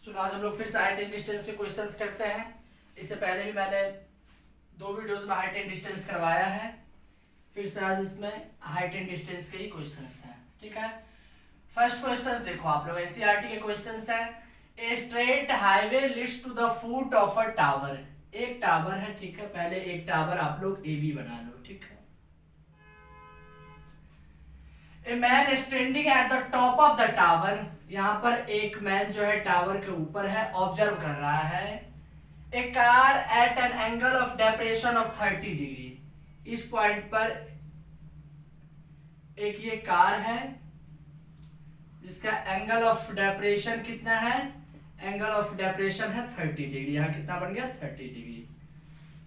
चलो आज हम लोग फिर से हाइट एंड डिस्टेंस के क्वेश्चंस करते हैं। इससे पहले भी मैंने 2 वीडियोस में हाइट एंड डिस्टेंस करवाया है। फिर से आज इसमें हाइट एंड डिस्टेंस के ही क्वेश्चंस हैं। ठीक है, फर्स्ट क्वेश्चंस देखो आप लोग, एनसीईआरटी के क्वेश्चंस हैं। A straight highway leads to the foot of a tower. एक टावर है, ठीक है, पहले एक टावर आप लोग ए बी बना लो। ठीक है, a man standing at the top of the tower. यहाँ पर एक मैन जो है टावर के ऊपर है, ऑब्जर्व कर रहा है। A car at an angle of depression of 30 degree. इस पॉइंट पर एक ये कार है जिसका एंगल ऑफ डेप्रेशन कितना है, एंगल ऑफ डेप्रेशन है 30 डिग्री। यहाँ कितना बन गया 30 डिग्री।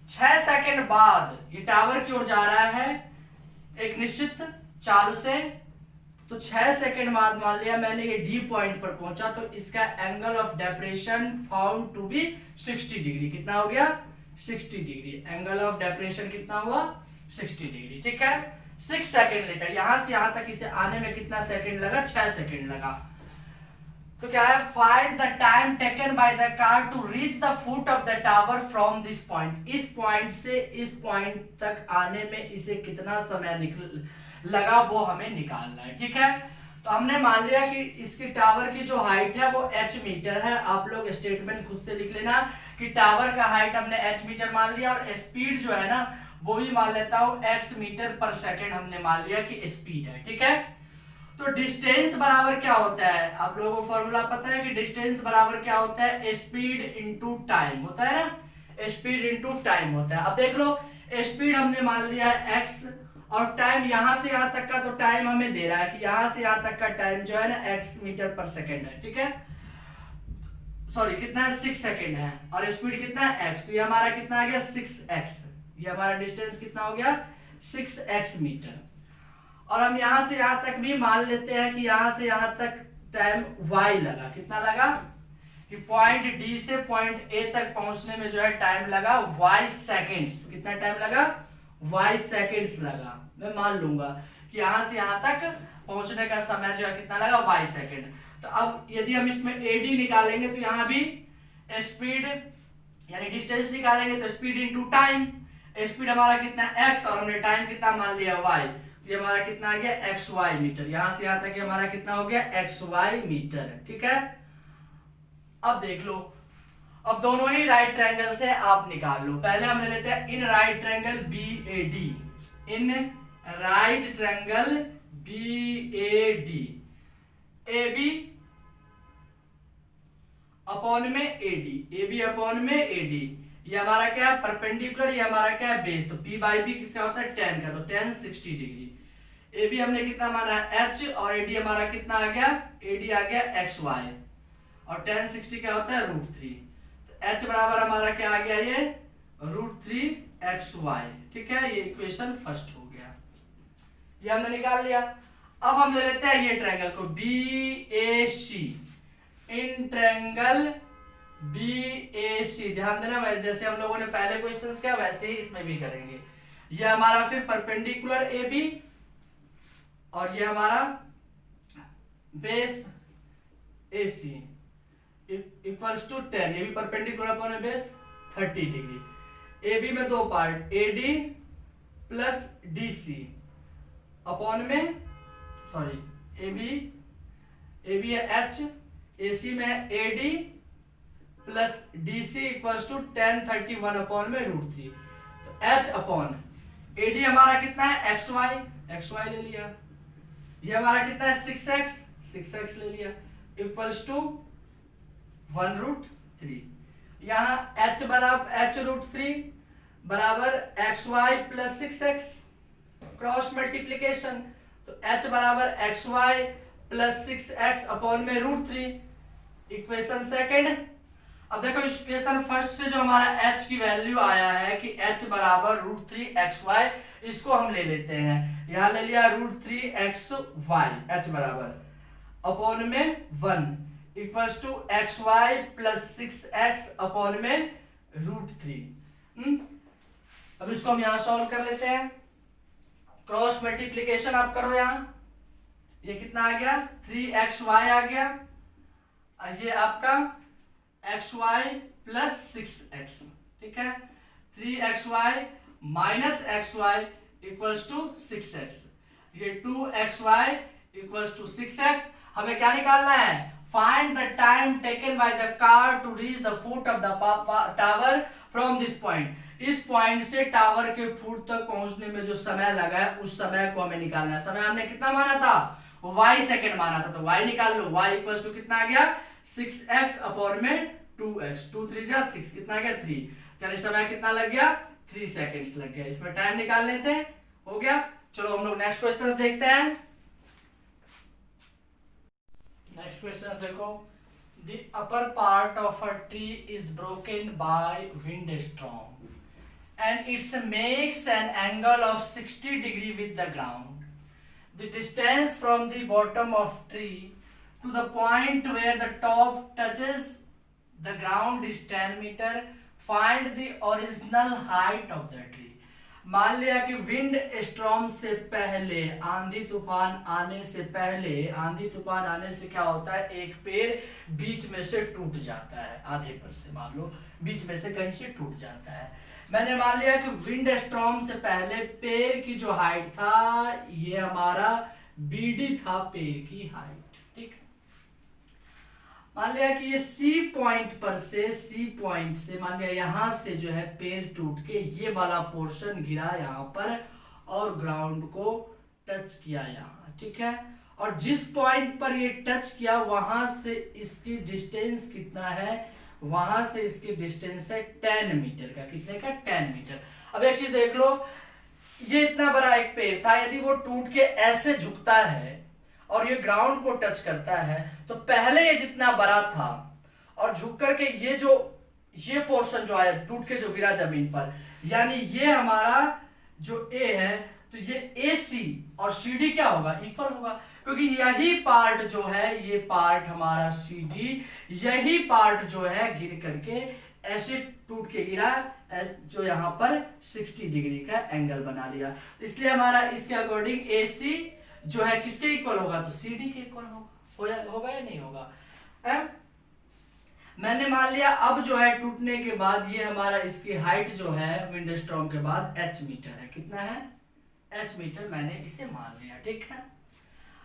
6 सेकंड बाद ये टावर की ओर जा रहा है एक निश्चित चाल से। तो 6 सेकंड बाद मान लिया मैंने ये डी पॉइंट पर पहुंचा, तो इसका angle of depression found to be 60 degree. कितना हो गया 60 डिग्री। एंगल ऑफ डेप्रेशन कितना हुआ 60 डिग्री। ठीक है, 6 सेकंड लेटर, यहां से यहां तक इसे आने में कितना सेकंड लगा, 6 सेकंड लगा। तो क्या है, find the time taken by the car to reach the foot of the tower from this point. इस पॉइंट से इस पॉइंट तक आने में इसे कितना समय लगा वो हमें निकालना है। ठीक है, तो हमने मान लिया कि इसकी टावर की जो हाइट है वो h मीटर है। आप लोग स्टेटमेंट खुद से लिख लेना कि टावर का हाइट हमने h मीटर मान लिया, और स्पीड जो है ना वो भी मान लेता हूं x मीटर पर सेकंड हमने मान लिया कि स्पीड है। ठीक है, तो डिस्टेंस बराबर क्या होता है, आप लोगों को फॉर्मूला पता है कि डिस्टेंस बराबर क्या होता है, स्पीड इंटू टाइम होता है ना, स्पीड इंटू टाइम होता है। अब देख लो, स्पीड हमने मान लिया है x, और टाइम यहां से यहां तक का तो टाइम हमें दे रहा है कि यहां से यहां तक का टाइम जो है ना x मीटर पर सेकंड है। ठीक है, सॉरी कितना है 6 सेकंड है, और स्पीड कितना है x, तो ये हमारा कितना आ गया 6x। ये हमारा डिस्टेंस कितना हो गया 6x मीटर। और हम यहां से यहां तक भी मान लेते हैं कि यहां से यहां तक टाइम y लगा। कितना लगा कि पॉइंट D से पॉइंट A तक पहुंचने में जो है टाइम लगा y सेकेंड्स। कितना टाइम लगा y सेकेंड्स लगा। मैं मान लूंगा कि यहां से यहां तक पहुंचने का समय जो है कितना लगा y सेकेंड। तो अब यदि हम इसमें AD निकालेंगे तो यहां भी स्पीड यानी डिस्टेंस निकालेंगे तो स्पीड इनटू टाइम। स्पीड हमारा कितना x और हमने टाइम कितना मान लिया y, तो ये हमारा कितना आ गया xy मीटर। यहां से यहां तक हमारा कितना हो गया xy मीटर। ठीक है, अब देख लो, अब दोनों ही राइट ट्रायंगल से आप निकाल लो। पहले हम ले लेते हैं in right triangle BAD, in right triangle BAD, AB upon में AD, AB अपॉन में AD। ये हमारा क्या है परपेंडिकुलर, ये हमारा क्या है बेस। तो P बाई B किसका होता है tan का, तो tan 60 डिग्री। AB हमने कितना माना है H, और AD हमारा कितना आ गया, AD आ गया XY, और tan 60 क्या होता है √3। तो H बराबर हमारा क्या आ गया ये √3XY। ठीक है, ये इक्वेशन फर्स्ट हो गया, ये हमने निकाल लिया। अब हम ले लेते हैं ये ट्रायंगल को BAC, इन ट्रायंगल BAC। ध्यान देना, जैसे हम लोगों ने पहले क्वेश्चंस किया वैसे ही इसमें भी करेंगे। ये हमारा फिर परपेंडिकुलर AB, और ये हमारा बेस AC इक्वल्स टू 10। ये भी perpendicular upon base 30 degree. AB में दो पार्ट, AD प्लस DC अपॉन में, सॉरी AB है H, AC में है AD plus DC equals to 10 31 upon में √3। तो H अपॉन AD हमारा कितना है XY ले लिया। ये हमारा कितना है 6x ले लिया, इक्वल्स टू 1√3। यहाँ H बराबर H√3 बराबर XY plus 6x, cross multiplication. तो H बराबर XY प्लस 6x अपॉन में √3, इक्वेशन सेकेंड। अब देखो इक्वेशन फर्स्ट से जो हमारा h की वैल्यू आया है कि h बराबर √3xy, इसको हम ले लेते हैं। यहां ले लिया √3xy, h बराबर अपॉन में 1 equals to xy plus 6x upon में √3। अब इसको हम यहां सॉल्व कर लेते हैं। क्रॉस मल्टीप्लीकेशन आप करो, यहां ये कितना आ गया 3xy आ गया, ये आपका XY प्लस 6x, ठीक है। 3XY minus XY equals to 6x, ये 2XY इक्वल्स टू 6x। हमें क्या निकालना है? Find the time taken by the car to reach the foot of the tower from this point. इस पॉइंट से tower के फुट तक पहुंचने में जो समय लगा है उस समय को हमें निकालना है। समय हमने कितना माना था? y सेकंड माना था, तो y निकाल लो। y इक्वल्स टू कितना आ गया? 6x अपॉन में 2x, 2 3 जा 6, कितना आ गया? 3। यानी समय कितना लग गया? 3 सेकंड्स लग गया। इसमें टाइम निकालने थे, हो गया। चलो हम लोग नेक्स्ट क्वेश्चन देखते हैं। नेक्स्ट क्वेश्चन देखो, the upper part of a tree is broken by wind storm and it's makes an angle of 60 degree with the ground. The distance from the bottom of tree to the point where the top touches the ground is 10 meter. Find the original height of the tree. मान लिया कि wind storm से पहले, आंधी तूफान आने से पहले, आंधी तूफान आने से क्या होता है? एक पेड़ बीच में से टूट जाता है, आधे पर से, मान लो बीच में से कहीं से टूट जाता है। मैंने मान लिया कि विंड स्टॉर्म से पहले पेड़ की जो हाइट था, ये हमारा बीडी था, पेड़ की हाइट, ठीक है। मान लिया कि ये सी पॉइंट पर से, सी पॉइंट से मान लिया यहां से जो है पेड़ टूट के ये वाला पोर्शन गिरा यहां पर और ग्राउंड को टच किया यहां, ठीक है। और जिस पॉइंट पर ये टच किया वहां से इसकी डिस्टेंस कितना है? वहां से इसकी डिस्टेंस है 10 मीटर का। कितने का? 10 मीटर। अब एक चीज देख लो, ये इतना बड़ा एक पेड़ था, यदि वो टूट के ऐसे झुकता है और ये ग्राउंड को टच करता है तो पहले ये जितना बड़ा था और झुक करके ये पोर्शन जो आया टूट के जो गिरा जमीन पर, यानी ये हमारा जो ए है, तो ये AC और CD क्या होगा? इक्वल होगा, क्योंकि यही पार्ट जो है, ये पार्ट हमारा CD, यही पार्ट जो है गिर करके ऐसे टूट के गिरा, जो यहाँ पर 60 डिग्री का एंगल बना लिया। इसलिए हमारा इसके अकॉर्डिंग AC जो है किसके इक्वल होगा? तो CD के इक्वल होगा या नहीं होगा? मैंने मान लिया अब जो है टूटने के बाद ये हमारा इसकी हाइट जो है विंड स्टॉर्म के बाद h मीटर है। कितना है? h मीटर मैंने इसे मान लिया, ठीक है।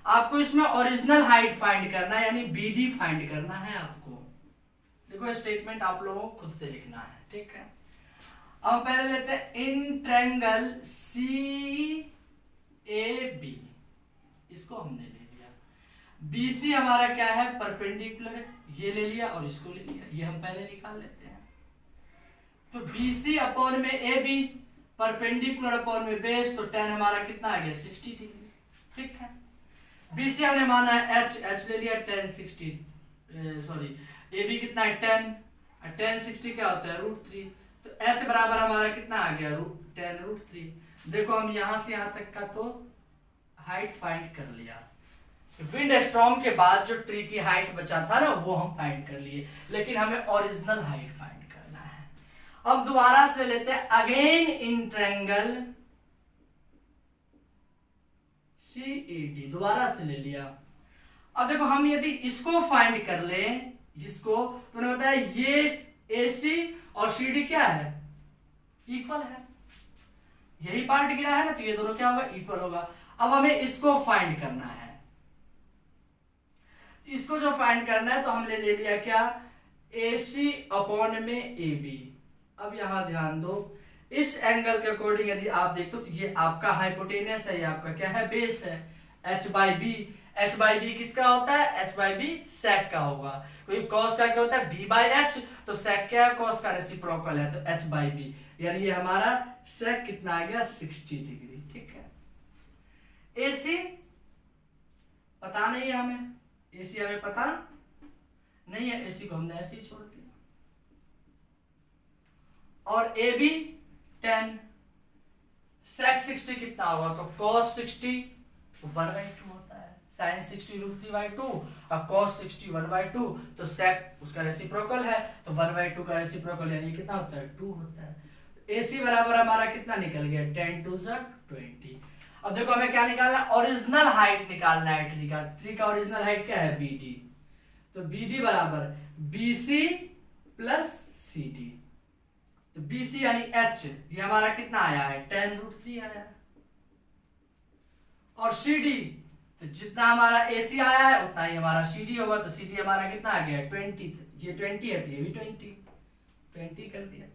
आपको इसमें ओरिजिनल हाइट फाइंड करना है, यानी BD फाइंड करना है आपको। देखो स्टेटमेंट आप लोगों को खुद से लिखना है, ठीक है। अब पहले लेते हैं इन ट्रायंगल CAB, इसको हमने ले लिया। BC हमारा क्या है? परपेंडिकुलर, ये ले लिया और इसको ले लिया, ये हम पहले निकाल लेते हैं। तो BC अपॉन में AB, परपेंडिकुलर अपॉन में बेस, तो 10 हमारा कितना आ गया? 60 डिग्री, ठीक है। BC हमने माना है H ले लिया, 10 60 सॉरी AB कितना है? 10, 10 60 क्या होता है? √3। तो H बराबर हमारा कितना आ गया? 10 √3। देखो हम यहां से यहां तक का तो हाइट फाइंड कर लिया। विंड स्टॉर्म के बाद जो ट्री की हाइट बचा था ना, वो हम फाइंड कर लिए, लेकिन हमें ओरिजिनल हाइट फाइंड करना है। अब दोबारा से लेते हैं अगेन इन ट्रायंगल CAD, दोबारा से ले लिया। अब देखो हम यदि इसको फाइंड कर ले, जिसको तुमने बताया ये AC और CD क्या है? इक्वल है, यही पार्ट गिरा है ना, तो ये दोनों क्या होगा? इक्वल होगा। अब हमें इसको फाइंड करना है। इसको जो फाइंड करना है तो हमने ले लिया क्या? AC अपॉन में AB। अब यहां ध्यान दो, इस एंगल के अकॉर्डिंग यदि आप देखो तो ये आपका हाइपोटेनस है, ये आपका क्या है? बेस है, H/B। H/B किसका होता है? H/B sec का होगा, क्योंकि cos का क्या होता है? B/H, तो sec क्या है? cos का रेसिप्रोकल है, तो H/B, यानी ये हमारा sec कितना आ गया? 60 डिग्री, ठीक है। AC पता नहीं है हमें, AC हमें पता नहीं है, AC को हमने ऐसे ही छोड़ दिया। और AB 10, sec 60 कितना होगा? तो cos 60 1/2 होता है, sin 60 √3/2 और cos 60 1/2, तो sec उसका रेसिप्रोकल है, तो 1/2 का रेसिप्रोकल यानी कितना होता है? 2 होता है। तो AC बराबर हमारा कितना निकल गया? 10 2 20। अब देखो हमें क्या निकालना है? ओरिजिनल हाइट निकालना है ट्री का। ट्री का ओरिजिनल हाइट क्या है? BD। तो BD बराबर BC प्लस सी डी। तो बी सी यानी एच ये हमारा कितना आया है 10√3 आया है। और सी डी तो जितना हमारा ए सी आया है उतना ही हमारा सी डी होगा। तो सी डी हमारा कितना आ गया 20, ये 20 है तो ये भी 20 कर दिया।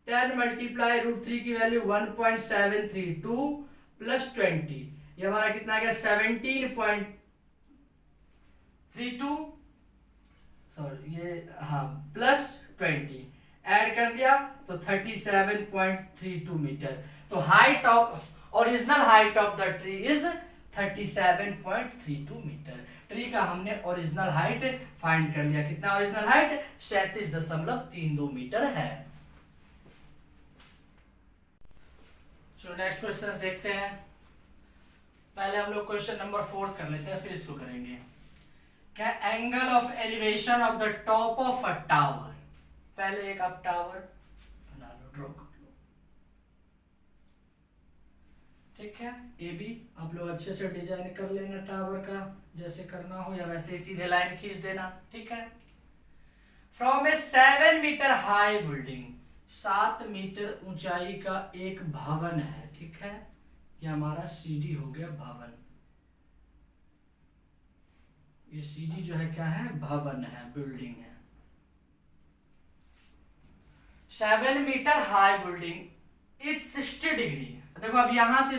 10 मल्टीप्लाई √3 की वैल्यू 1.732 प्लस 20 ये हमारा कितना आ गया 17.32 सॉरी ये हाँ प्लस 20 ऐड कर दिया तो 37.32 मीटर। तो height of original height of the tree is 37.32 metre. Tree का हमने ओरिजिनल हाइट फाइंड कर लिया। कितना ओरिजिनल हाइट 37.32 मीटर है। चलो नेक्स्ट क्वेश्चन देखते हैं। पहले हम लोग क्वेश्चन नंबर 4 कर लेते हैं फिर इसको करेंगे। क्या angle of elevation of the top of a tower. पहले एक आप टावर बना लो, ड्रॉ कर लो, ठीक है। ये भी आप लोग अच्छे से डिजाइन कर लेना टावर का, जैसे करना हो या वैसे ही सीधे लाइन खींच देना, ठीक है। From a 7 metre high building 7 metre ऊंचाई का एक भवन है, ठीक है। ये हमारा सीडी हो गया भवन। ये सीडी जो है क्या है भवन है, बिल्डिंग है। 7 metre high building is 60 degree. देखो अब यहां से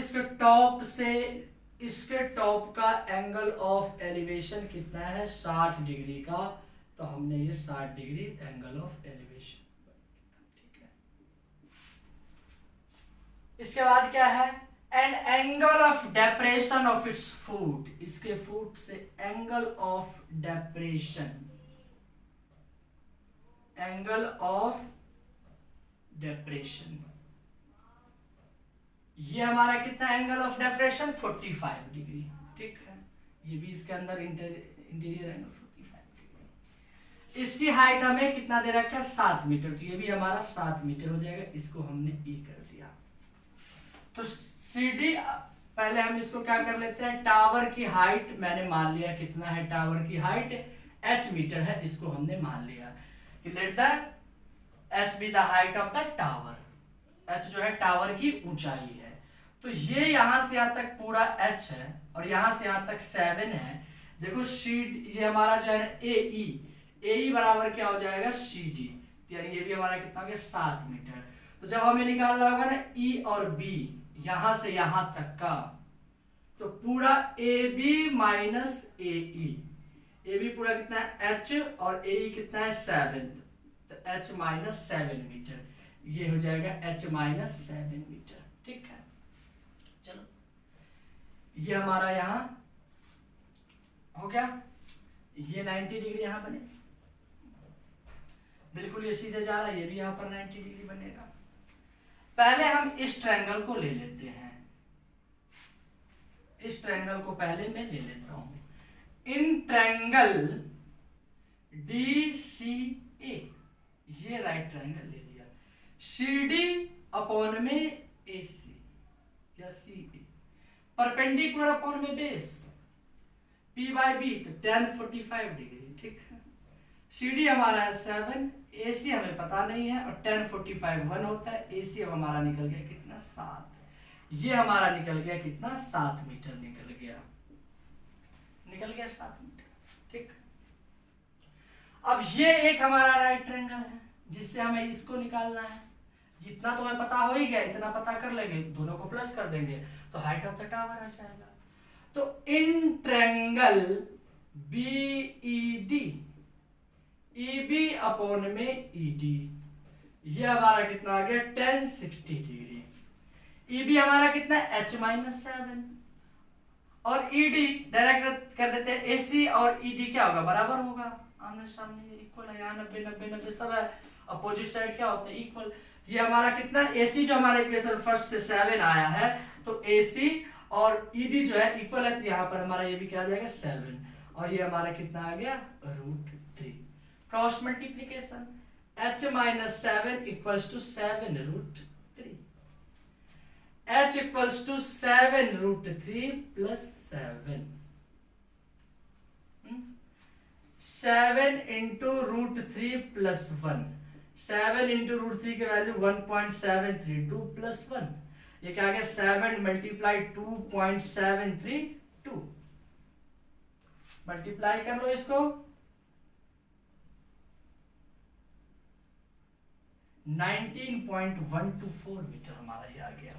इसके टॉप का एंगल ऑफ एलिवेशन कितना है 60 डिग्री का। तो हमने ये 60 डिग्री एंगल ऑफ एलिवेशन, ठीक है। इसके बाद क्या है and angle of depression of its foot. इसके फुट से angle of depression, angle of depression ये हमारा कितना एंगल ऑफ डेप्रेशन 45 डिग्री, ठीक है। ये भी इसके अंदर इंटीरियर एंगल 45 डिग्री। इसकी हाइट हमें कितना दे रखा है 7 मीटर। तो ये भी हमारा 7 मीटर हो जाएगा। इसको हमने ई कर दिया। तो सीडी पहले हम इसको क्या कर लेते हैं, टावर की हाइट मैंने मान लिया कितना है, टावर की हाइट h मीटर है। इसको हमने मान लिया कि let the h be the height of the tower. h जो है टावर की ऊंचाई है। तो ये यहां से यहां तक पूरा h है और यहां से यहां तक 7 है। देखो शीट ये हमारा जो है ए ई बराबर क्या हो जाएगा सी डी। यानी ये भी हमारा कितना हो गया 7 मीटर। तो जब हमें निकालना होगा ना ई और बी यहां से यहां तक का, तो पूरा A B minus A B पूरा कितना है एच और ए कितना है 7, तो एच माइनस 7 मीटर। ये हो जाएगा एच माइनस 7 मीटर, ठीक है। चलो ये हमारा यहां हो गया। ये 90 डिग्री यहां बने, बिल्कुल ये सीधे जा रहा है। ये भी यहां पर 90 डिग्री बनेगा। पहले हम इस ट्रायंगल को ले लेते हैं। इस ट्रायंगल को पहले मैं ले लेता हूं। इन ट्रायंगल डी सी ए, ये राइट ट्रायंगल ले लिया। सी डी अपॉन में ए सी या सी ए, परपेंडिकुलर अपॉन में बेस पी बाई बी, तो tan 45 डिग्री, ठीक है। सी डी हमारा है 7, ए सी हमें पता नहीं है और tan 45 1 होता है। ए सी अब हमारा निकल गया कितना 7। ये हमारा निकल गया कितना 7 मीटर निकल गया 7 मीटर, ठीक। अब ये एक हमारा राइट ट्रायंगल है जिससे हमें इसको निकालना है। जितना तो हमें पता हो ही गया, इतना पता कर लेंगे, दोनों को प्लस कर देंगे तो हाइट ऑफ द टावर आ जाएगा। तो in triangle B E D, E B upon में ई डी, ये हमारा कितना आ गया tan 60 डिग्री। ई बी हमारा कितना h माइनस 7 और ई डी डायरेक्ट कर देते हैं। ए सी और ई डी क्या होगा बराबर होगा, आमने सामने इक्वल है। यहाँ 90 90 90 सब है। अपोजिट साइड क्या होता है इक्वल। ये हमारा कितना ए सी जो हमारा इक्वेशन फर्स्ट से 7 आया है, तो ए सी और ई डी जो है इक्वल है। तो यहाँ पर हमारा ये भी क्या आ जाएगा 7 और ये हमारा कितना आ गया √3। Cross multiplication h minus 7 equals to 7√3, h equals to 7√3 plus 7। 7 into root 3 प्लस 1, 7 इंटू रूट 3 की वैल्यू 1.732 प्लस 1, ये क्या आ गया 7 मल्टीप्लाई 2.732, मल्टीप्लाई कर लो इसको, 19.124 मीटर हमारा ये आ गया।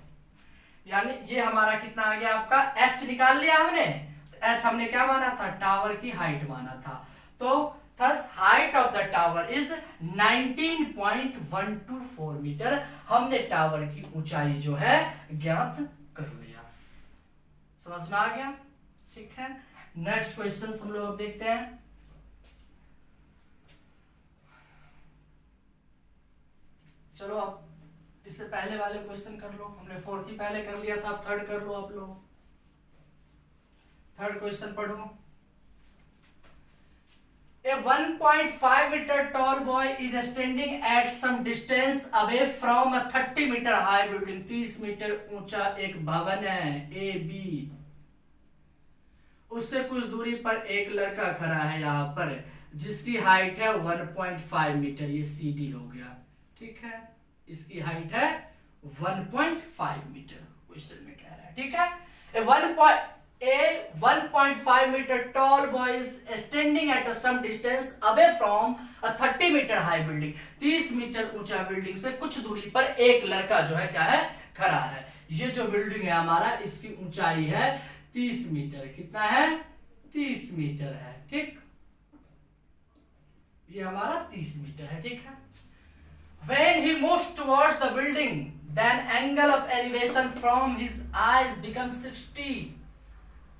यानी ये हमारा कितना आ गया आपका, एच निकाल लिया हमने, एच हमने क्या माना था, टावर की हाइट माना था, तो thus height of the tower is 19.124 metre. हमने टावर की ऊंचाई जो है ज्ञात कर लिया। समझ में आ गया? ठीक है, नेक्स्ट क्वेश्चन हम लोग देखते हैं। चलो अब इससे पहले वाले क्वेश्चन कर लो, हमने फोर्थ ही पहले कर लिया था, अब थर्ड कर लो आप लोग। थर्ड क्वेश्चन पढ़ो। A 1.5 meter tall boy is standing at some distance away from a 30 meter high building. 30 metre ऊंचा एक भवन है ए बी, उससे कुछ दूरी पर एक लड़का खड़ा है यहाँ पर, जिसकी हाइट है 1.5 मीटर, ये सी डी हो गया। ठीक है, इसकी हाइट है 1.5 मीटर, क्वेश्चन में कह रहा है। ठीक है, A 1.5 meter tall boy is standing at some distance away from a 30 meter high building. 30 metre ऊंचा बिल्डिंग से कुछ दूरी पर एक लड़का जो है क्या है, खड़ा है। ये जो बिल्डिंग है हमारा, इसकी ऊंचाई है 30 मीटर। कितना है, 30 मीटर है। ठीक, ये हमारा 30 मीटर है। ठीक है, when he moves towards the building, then angle of elevation from his eyes becomes 60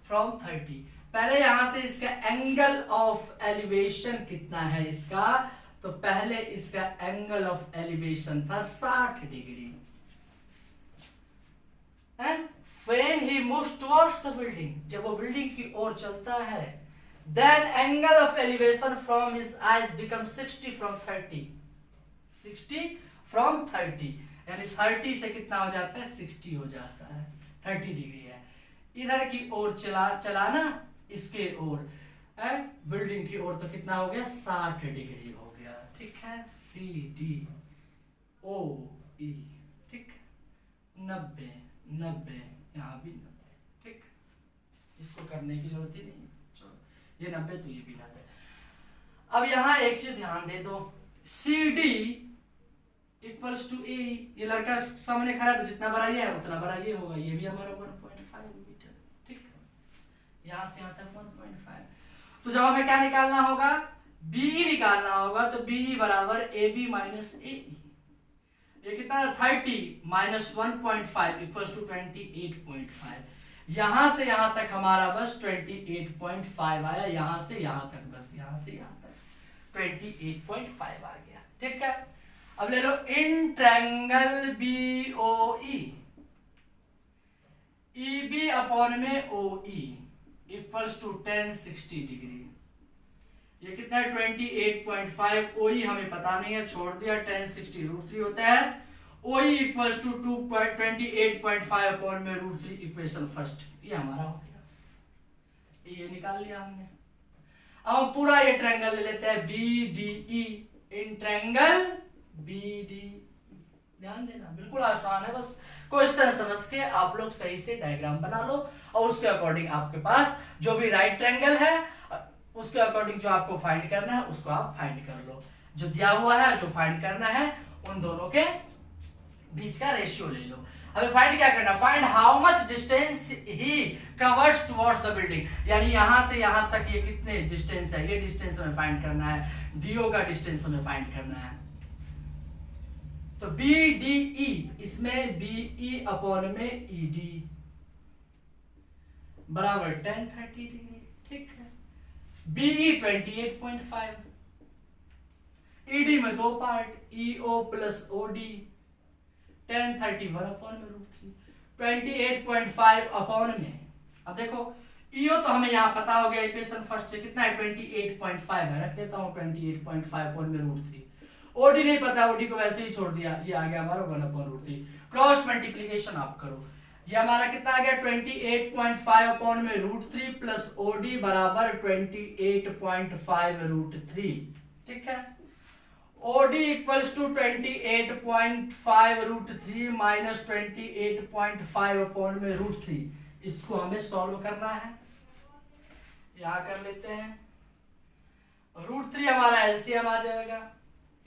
from 30. पहले यहां से इसका एंगल ऑफ एलिवेशन कितना है इसका, तो पहले इसका एंगल ऑफ एलिवेशन था 60 degree. When he moves towards the building, जब वो बिल्डिंग की ओर चलता है, then angle of elevation from his eyes becomes 60 from 30. 60 from 30, यानी 30 से कितना हो जाता है, 60 हो जाता है, 30 डिग्री है। इधर की ओर चलाना, इसके ओर बिल्डिंग की ओर, तो कितना हो गया, 60 डिग्री हो गया। ठीक है, सी डी ओ ई। ठीक, 90 90, यहाँ भी 90। ठीक, इसको करने की जरूरत ही नहीं, चलो ये 90 तो ये भी 90। अब यहाँ एक चीज ध्यान दे दो, सी डी इक्वल्स टू ए, ये लड़का सामने खड़ा है तो जितना बड़ा ये है उतना बड़ा ये होगा, ये भी हमारा 1.5 मीटर। ठीक, यहां से यहां तक 1.5। तो जब हमें क्या निकालना होगा, बीई निकालना होगा, तो बीई बराबर ए बी माइनस ए, ये कितना है 30 माइनस 1.5 इक्वल्स टू 28.5। यहां से यहां तक हमारा बस 28.5 आया, यहां से यहां तक, बस यहां से यहां तक 28.5 आ गया। ठीक है, अब ले लो in triangle B O E, E B upon में O E equals to 1060 degree. ये कितना है 28.5, ओ ई हमें पता नहीं है, छोड़ दिया, 1060 √3 होता है। ओ ई इक्वल्स टू 28.5 अपॉन में √3, इक्वेशन फर्स्ट, ये हमारा हो गया, ये निकाल लिया हमने। अब पूरा ये ट्रायंगल ले लेते हैं B D E, in triangle B D. ध्यान देना, बिल्कुल आसान है, बस क्वेश्चन समझ के आप लोग सही से डायग्राम बना लो, और उसके अकॉर्डिंग आपके पास जो भी राइट ट्रायंगल है उसके अकॉर्डिंग जो आपको फाइंड करना है उसको आप फाइंड कर लो। जो दिया हुआ है, जो फाइंड करना है, उन दोनों के बीच का रेशियो ले लो। हमें फाइंड क्या करना, find how much distance he covers towards the building, यानी यहां से यहां तक ये कितने डिस्टेंस है, ये डिस्टेंस हमें फाइंड करना है, डीओ का डिस्टेंस हमें फाइंड करना है। तो बी डी ई, इसमें बी ई अपॉन में ई डी बराबर 1030 डिग्री। ठीक है, बीई 28.5, ईडी में दो part, EO plus OD 1031 upon में √3, 28.5 अपॉन में। अब देखो ईओ तो हमें यहाँ पता हो गया, इक्वेशन फर्स्ट से कितना है 28.5 है, रख देता हूँ 28.5 अपॉन में √3। ओडी नहीं पता, ओडी को वैसे ही छोड़ दिया, ये आ गया हमारा 1 अपॉन √3। क्रॉस मल्टीप्लीकेशन आप करो, ये हमारा कितना आ गया 28.5 अपॉन में √3 प्लस ओडी बराबर 28.5 √3। ठीक है, OD equals to 28.5 √3 minus 28.5 upon में √3। इसको हमें सॉल्व करना है, यहां कर लेते हैं। √3 हमारा एलसीएम आ जाएगा,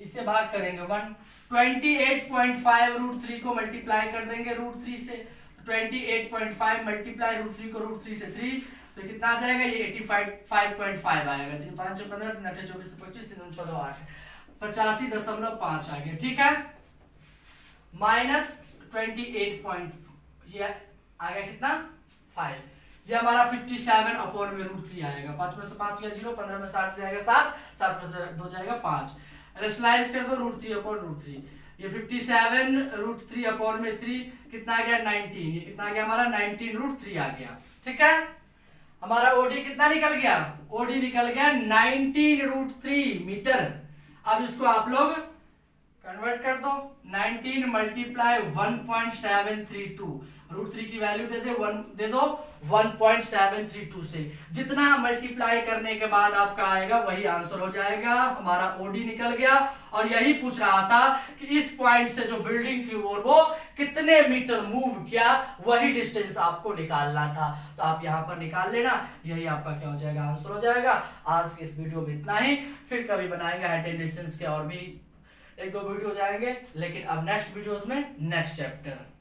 इससे भाग करेंगे 1, 28.5 √3 को मल्टीप्लाई कर देंगे √3 से, 28.5 मल्टीप्लाई √3 को √3 से 3, तो कितना आ जाएगा, ये 85.5 आएगा। 3 5 15 3 8 24 25 3 9 14 8 85.5 आ गया। ठीक है, माइनस 28. ये आ गया कितना 5, ये हमारा 57 अपॉन में √3 आएगा। 5 में से 5 गया 0, 15 में 60 जाएगा 7, 7 में से 2 जाएगा 5, रेशनलाइज कर दो √3 अपॉन √3। ये 57 √3 अपॉन में 3 कितना आ गया 19, ये कितना आ गया हमारा 19 √3 आ गया। ठीक है, हमारा ओडी कितना निकल गया, ओडी निकल गया 19 √3 मीटर। अब इसको आप लोग कन्वर्ट कर दो, 19 मल्टीप्लाई 1.732, √3 की वैल्यू दे दो 1.732 से, जितना मल्टीप्लाई करने के बाद आपका आएगा वही आंसर हो जाएगा। हमारा ओडी निकल गया, और यही पूछ रहा था कि इस पॉइंट से जो बिल्डिंग की ओर वो कितने मीटर मूव किया, वही डिस्टेंस आपको निकालना था। तो आप यहाँ पर निकाल लेना, यही आपका क्या हो जाएगा, आंसर हो जाएगा। आज के इस वीडियो में इतना ही, फिर कभी बनाएंगे हाइट एंड डिस्टेंस के और भी 1-2 वीडियो जाएंगे, लेकिन अब नेक्स्ट वीडियोस में नेक्स्ट चैप्टर।